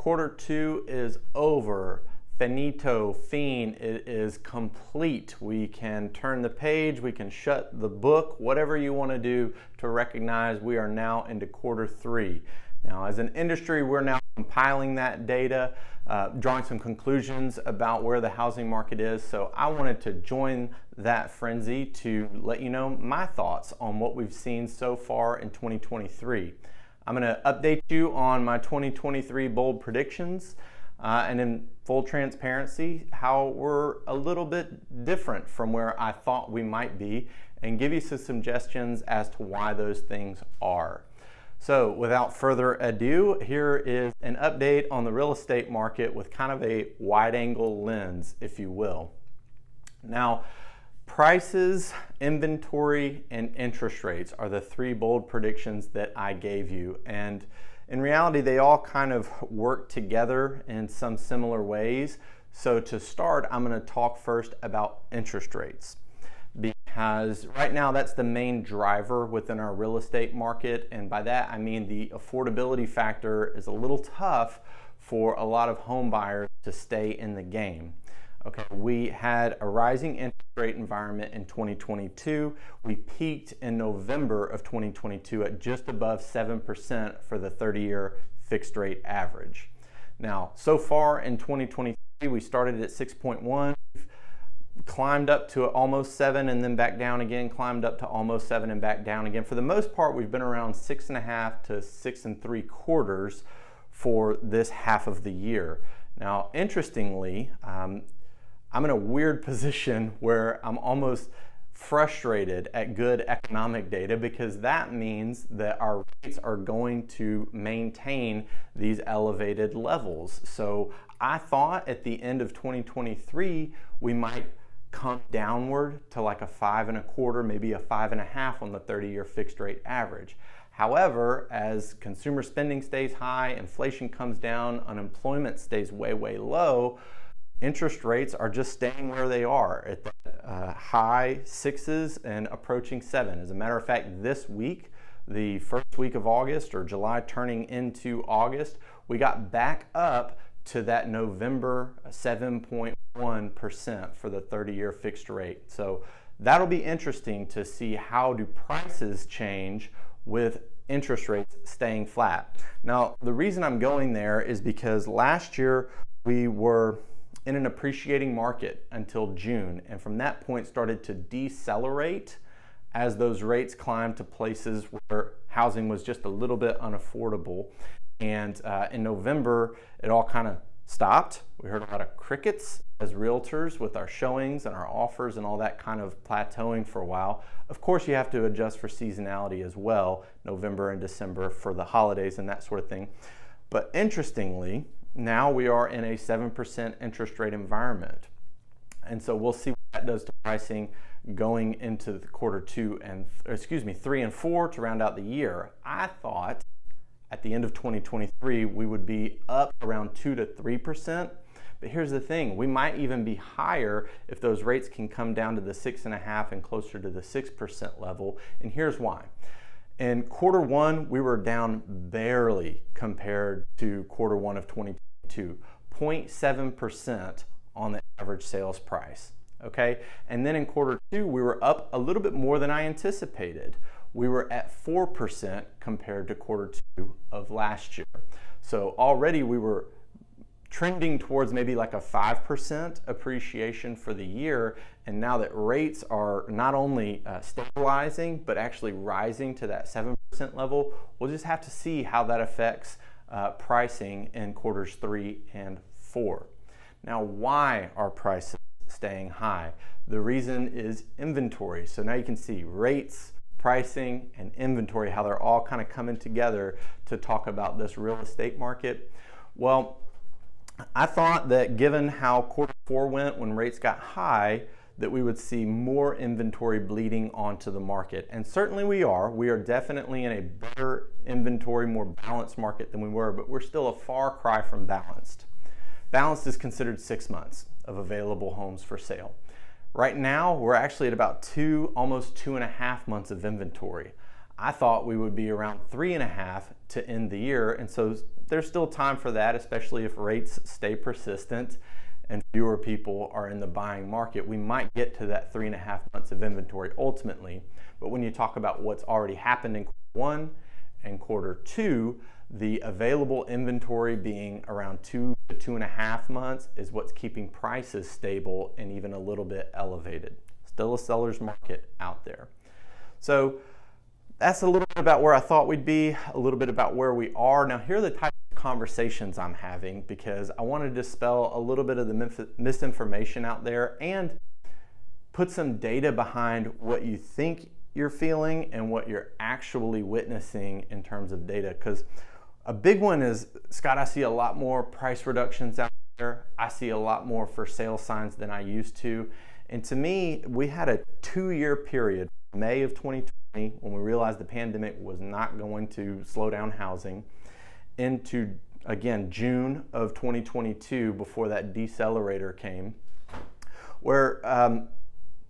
quarter two is over. Finito, fiend, it is complete. We can turn the page, we can shut the book, whatever you want to do to recognize we are now into quarter three. Now, as an industry, we're now compiling that data, drawing some conclusions about where the housing market is. So I wanted to join that frenzy to let you know my thoughts on what we've seen so far in 2023. I'm going to update you on my 2023 bold predictions, and in full transparency, how we're a little bit different from where I thought we might be, and give you some suggestions as to why those things are. So without further ado, here is an update on the real estate market with kind of a wide angle lens, if you will. Now, prices, inventory, and interest rates are the three bold predictions that I gave you. And in reality, they all kind of work together in some similar ways. So to start, I'm going to talk first about interest rates, because right now that's the main driver within our real estate market. And by that, I mean the affordability factor is a little tough for a lot of home buyers to stay in the game. Okay, we had a rising interest rate environment in 2022. We peaked in November of 2022 at just above 7% for the 30-year fixed rate average. Now, so far in 2023, we started at 6.1, climbed up to almost 7 and then back down again, climbed up to almost 7 and back down again. For the most part, we've been around 6.5 to 6 3/4 for this half of the year. Now, interestingly, I'm in a weird position where I'm almost frustrated at good economic data, because that means that our rates are going to maintain these elevated levels. So I thought at the end of 2023, we might come downward to like a 5 1/4, maybe a 5 1/2 on the 30-year fixed rate average. However, as consumer spending stays high, inflation comes down, unemployment stays way, way low, interest rates are just staying where they are at the high 6s and approaching 7. As a matter of fact, this week, the first week of August, or July turning into August, we got back up to that November 7.1% for the 30-year fixed rate. So that'll be interesting to see how do prices change with interest rates staying flat. Now, the reason I'm going there is because last year we were in an appreciating market until June, and from that point started to decelerate as those rates climbed to places where housing was just a little bit unaffordable. And in November, it all kind of stopped. We heard a lot of crickets as realtors with our showings and our offers and all that kind of plateauing for a while. Of course, you have to adjust for seasonality as well, November and December for the holidays and that sort of thing. But interestingly, now we are in a 7% interest rate environment. And so we'll see what that does to pricing going into the quarter 3 and 4 to round out the year. I thought at the end of 2023, we would be up around 2 to 3%. But here's the thing, we might even be higher if those rates can come down to the 6.5 and closer to the 6% level. And here's why. In quarter one, we were down barely compared to quarter one of 2022, 0.7% on the average sales price, okay? And then in quarter two, we were up a little bit more than I anticipated. We were at 4% compared to quarter two of last year. So already we were trending towards maybe like a 5% appreciation for the year. And now that rates are not only stabilizing, but actually rising to that 7% level, we'll just have to see how that affects pricing in quarters 3 and 4. Now, why are prices staying high? The reason is inventory. So now you can see rates, pricing, and inventory, how they're all kind of coming together to talk about this real estate market. Well, I thought that given how quarter 4 went when rates got high, that we would see more inventory bleeding onto the market. And certainly we are. We are definitely in a better inventory, more balanced market than we were, but we're still a far cry from balanced. Balanced is considered 6 months of available homes for sale. Right now, we're actually at about almost 2.5 months of inventory. I thought we would be around 3.5 to end the year. And so there's still time for that, especially if rates stay persistent and fewer people are in the buying market. We might get to that 3.5 months of inventory ultimately. But when you talk about what's already happened in Q1 and Q2, the available inventory being around 2 to 2.5 months is what's keeping prices stable and even a little bit elevated. Still a seller's market out there. So that's a little bit about where I thought we'd be, a little bit about where we are. Now, here are the types of conversations I'm having because I want to dispel a little bit of the misinformation out there and put some data behind what you think you're feeling and what you're actually witnessing in terms of data. Because a big one is, Scott, I see a lot more price reductions out there. I see a lot more for sale signs than I used to. And to me, we had a 2-year period, May of 2020, when we realized the pandemic was not going to slow down housing, into, again, June of 2022, before that decelerator came, where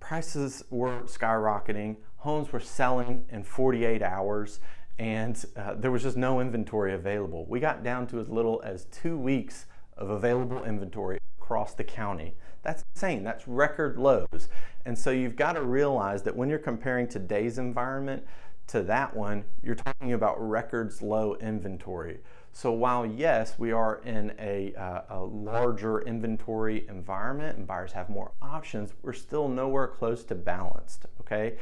prices were skyrocketing, homes were selling in 48 hours, and there was just no inventory available. We got down to as little as 2 weeks of available inventory across the county. That's insane. That's record lows. And so you've got to realize that when you're comparing today's environment to that one, you're talking about records low inventory. So while yes, we are in a larger inventory environment and buyers have more options, we're still nowhere close to balanced, okay?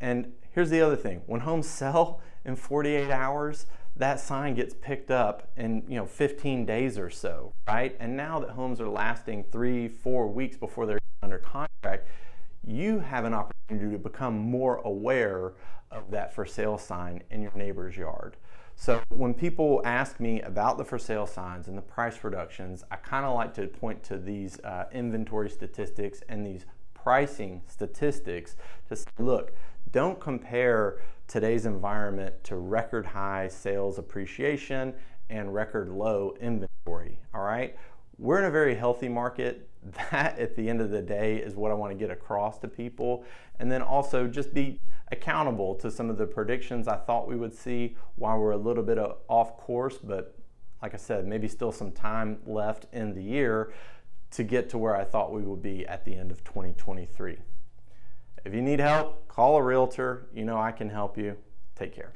And here's the other thing. When homes sell in 48 hours, that sign gets picked up in 15 days or so, right? And now that homes are lasting 3-4 weeks before they're under contract, you have an opportunity to become more aware of that for sale sign in your neighbor's yard. So when people ask me about the for sale signs and the price reductions, I kind of like to point to these inventory statistics and these pricing statistics to say, look, don't compare today's environment to record high sales appreciation and record low inventory, all right? We're in a very healthy market. That, at the end of the day, is what I want to get across to people. And then also just be accountable to some of the predictions I thought we would see while we're a little bit off course, but like I said, maybe still some time left in the year to get to where I thought we would be at the end of 2023. If you need help, call a realtor. I can help you. Take care.